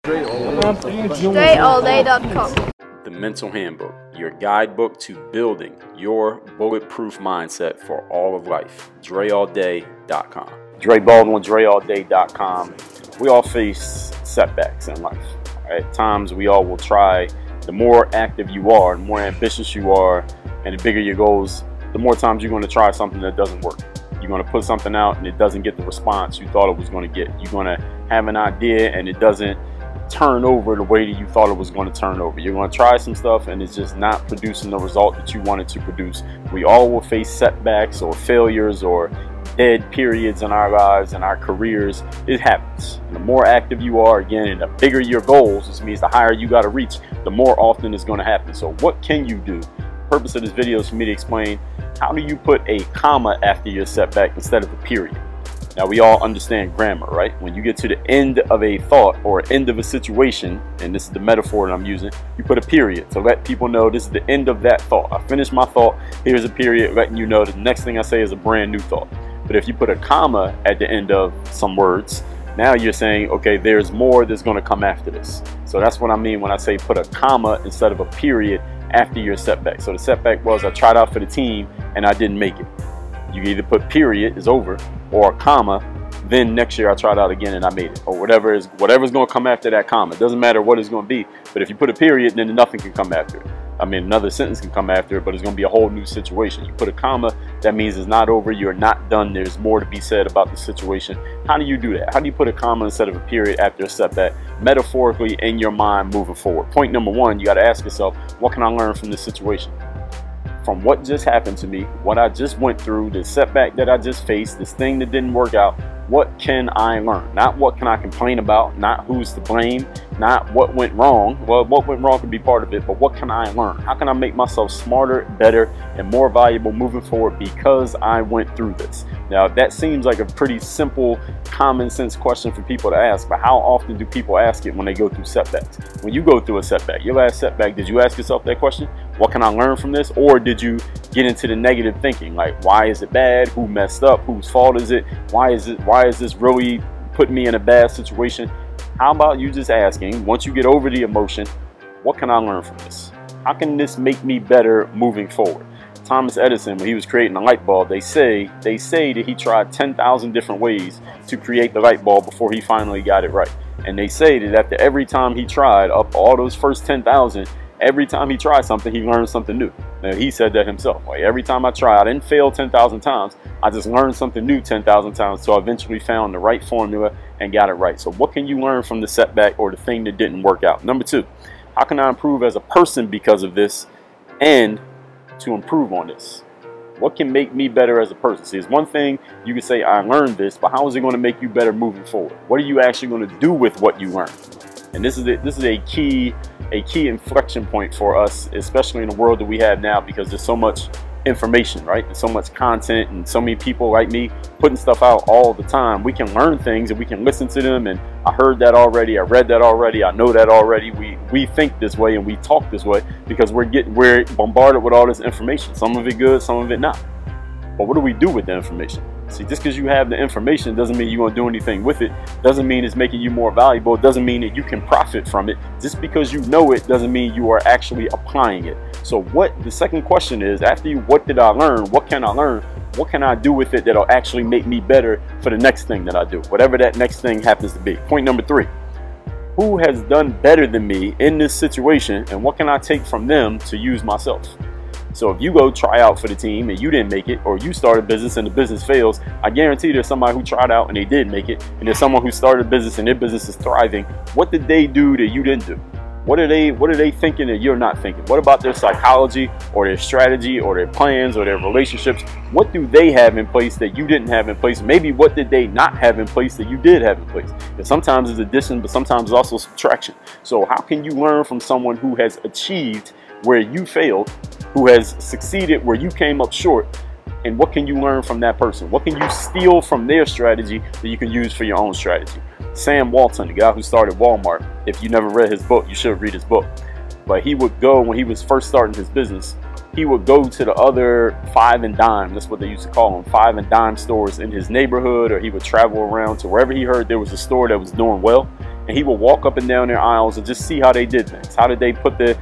DreAllDay.com. The Mental Handbook, your guidebook to building your bulletproof mindset for all of life. DreAllDay.com. Dre Baldwin, DreAllDay.com. We all face setbacks in life. At times, we all will try. The more active you are, the more ambitious you are, and the bigger your goals, the more times you're going to try something that doesn't work. You're going to put something out and it doesn't get the response you thought it was going to get. You're going to have an idea and it doesn't turn over the way that you thought it was going to turn over. You're going to try some stuff and it's just not producing the result that you wanted to produce. We all will face setbacks or failures or dead periods in our lives and our careers. It happens. And the more active you are, again, and the bigger your goals, which means the higher you got to reach, the more often it's going to happen. So what can you do? The purpose of this video is for me to explain, how do you put a comma after your setback instead of a period? Now, we all understand grammar, right? When you get to the end of a thought or end of a situation, and this is the metaphor that I'm using, you put a period to let people know this is the end of that thought. I finished my thought, here's a period, letting you know the next thing I say is a brand new thought. But if you put a comma at the end of some words, now you're saying, okay, there's more that's going to come after this. So that's what I mean when I say put a comma instead of a period after your setback. So the setback was, I tried out for the team and I didn't make it. You either put period, is over, or a comma, then next year I tried out again and I made it, or whatever's going to come after that comma. It doesn't matter what it's going to be, but if you put a period, then nothing can come after it. I mean, another sentence can come after it, but it's going to be a whole new situation. You put a comma, that means it's not over, you're not done, there's more to be said about the situation. How do you do that? How do you put a comma instead of a period after a setback, metaphorically in your mind moving forward? Point number one, you got to ask yourself, what can I learn from this situation? From what just happened to me, what I just went through, the setback that I just faced, this thing that didn't work out, what can I learn? Not what can I complain about, not who's to blame, not what went wrong. Well, what went wrong could be part of it, but what can I learn? How can I make myself smarter, better, and more valuable moving forward because I went through this? Now, that seems like a pretty simple, common sense question for people to ask, but how often do people ask it when they go through setbacks? When you go through a setback, your last setback, did you ask yourself that question? What can I learn from this? Or did you get into the negative thinking? Like, why is it bad? Who messed up? Whose fault is it? Why is this really putting me in a bad situation? How about you just asking, once you get over the emotion, what can I learn from this? How can this make me better moving forward? Thomas Edison, when he was creating a light bulb, they say that he tried 10,000 different ways to create the light bulb before he finally got it right. And they say that after every time he tried, up all those first 10,000, every time he tried something, he learned something new. Now, he said that himself. Like, every time I tried, I didn't fail 10,000 times. I just learned something new 10,000 times. So I eventually found the right formula and got it right. So what can you learn from the setback or the thing that didn't work out? Number two, how can I improve as a person because of this and to improve on this? What can make me better as a person? See, it's one thing you can say, I learned this, but how is it going to make you better moving forward? What are you actually going to do with what you learned? And this is a key inflection point for us, especially in the world that we have now, because there's so much information, right? There's so much content and so many people like me putting stuff out all the time. We can learn things and we can listen to them, and I heard that already, I read that already, I know that already. We think this way and we talk this way because we're bombarded with all this information. Some of it good, some of it not. But what do we do with the information? See, just because you have the information doesn't mean you're going to do anything with it. Doesn't mean it's making you more valuable. It doesn't mean that you can profit from it. Just because you know it doesn't mean you are actually applying it. So the second question is, after you, what did I learn? What can I learn? What can I do with it that'll actually make me better for the next thing that I do? Whatever that next thing happens to be. Point number three, who has done better than me in this situation, and what can I take from them to use myself? So if you go try out for the team and you didn't make it, or you start a business and the business fails, I guarantee there's somebody who tried out and they did make it, and there's someone who started a business and their business is thriving. What did they do that you didn't do? What are they thinking that you're not thinking? What about their psychology or their strategy or their plans or their relationships? What do they have in place that you didn't have in place? Maybe what did they not have in place that you did have in place? And sometimes it's addition, but sometimes it's also subtraction. So how can you learn from someone who has achieved where you failed, who has succeeded where you came up short, and what can you learn from that person? What can you steal from their strategy that you can use for your own strategy? Sam Walton, the guy who started Walmart, if you never read his book, you should read his book. But he would go, when he was first starting his business, he would go to the other five and dime, that's what they used to call them, five and dime stores in his neighborhood, or he would travel around to wherever he heard there was a store that was doing well, and he would walk up and down their aisles and just see how they did things. How did they put the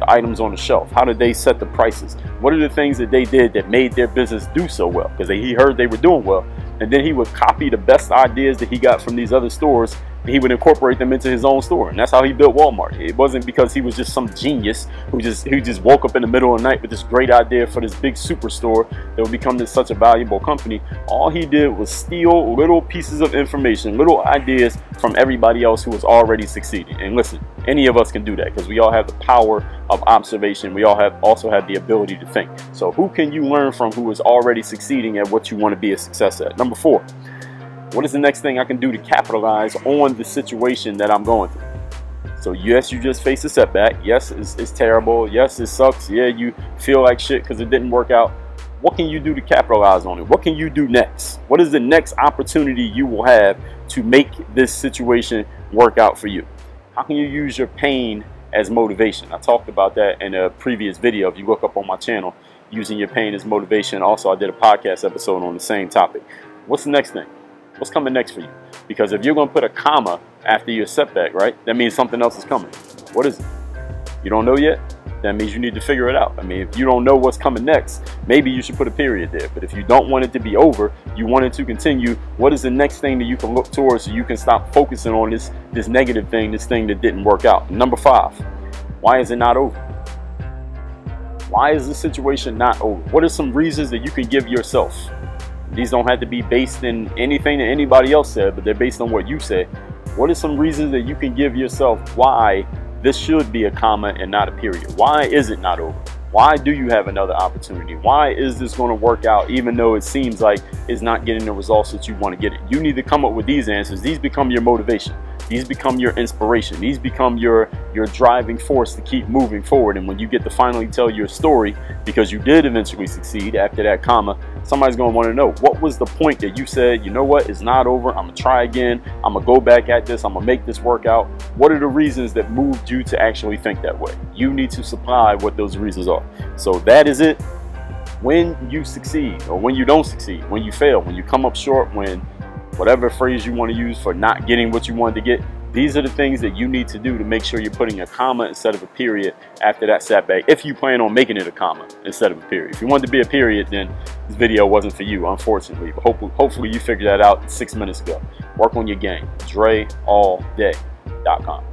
items on the shelf? How did they set the prices? What are the things that they did that made their business do so well? Because he heard they were doing well, and then he would copy the best ideas that he got from these other stores. He would incorporate them into his own store, and that's how he built Walmart. It wasn't because he was just some genius who just woke up in the middle of the night with this great idea for this big superstore that would become such a valuable company. All he did was steal little pieces of information, little ideas from everybody else who was already succeeding. And listen, any of us can do that because we all have the power of observation. We all also have the ability to think. So who can you learn from who is already succeeding at what you want to be a success at? Number 4. What is the next thing I can do to capitalize on the situation that I'm going through? So yes, you just faced a setback. Yes, it's terrible. Yes, it sucks. Yeah, you feel like shit because it didn't work out. What can you do to capitalize on it? What can you do next? What is the next opportunity you will have to make this situation work out for you? How can you use your pain as motivation? I talked about that in a previous video. If you look up on my channel, using your pain as motivation. Also, I did a podcast episode on the same topic. What's the next thing? What's coming next for you? Because if you're going to put a comma after your setback, right, that means something else is coming. What is it? You don't know yet? That means you need to figure it out. I mean, if you don't know what's coming next, maybe you should put a period there. But if you don't want it to be over, you want it to continue, what is the next thing that you can look towards so you can stop focusing on this negative thing, this thing that didn't work out? Number 5, why is it not over? Why is the situation not over? What are some reasons that you can give yourself? These don't have to be based in anything that anybody else said, but they're based on what you said. What are some reasons that you can give yourself why this should be a comma and not a period? Why is it not over? Why do you have another opportunity? Why is this going to work out even though it seems like it's not getting the results that you want to get it? You need to come up with these answers. These become your motivation. These become your inspiration. These become your driving force to keep moving forward. And when you get to finally tell your story, because you did eventually succeed after that comma, somebody's going to want to know, what was the point that you said, you know what, it's not over, I'm going to try again, I'm going to go back at this, I'm going to make this work out. What are the reasons that moved you to actually think that way? You need to supply what those reasons are. So that is it. When you succeed, or when you don't succeed, when you fail, when you come up short, when whatever phrase you want to use for not getting what you wanted to get, these are the things that you need to do to make sure you're putting a comma instead of a period after that setback, if you plan on making it a comma instead of a period. If you want it to be a period, then this video wasn't for you, unfortunately. But hopefully you figured that out 6 minutes ago. Work on your game. DreAllDay.com.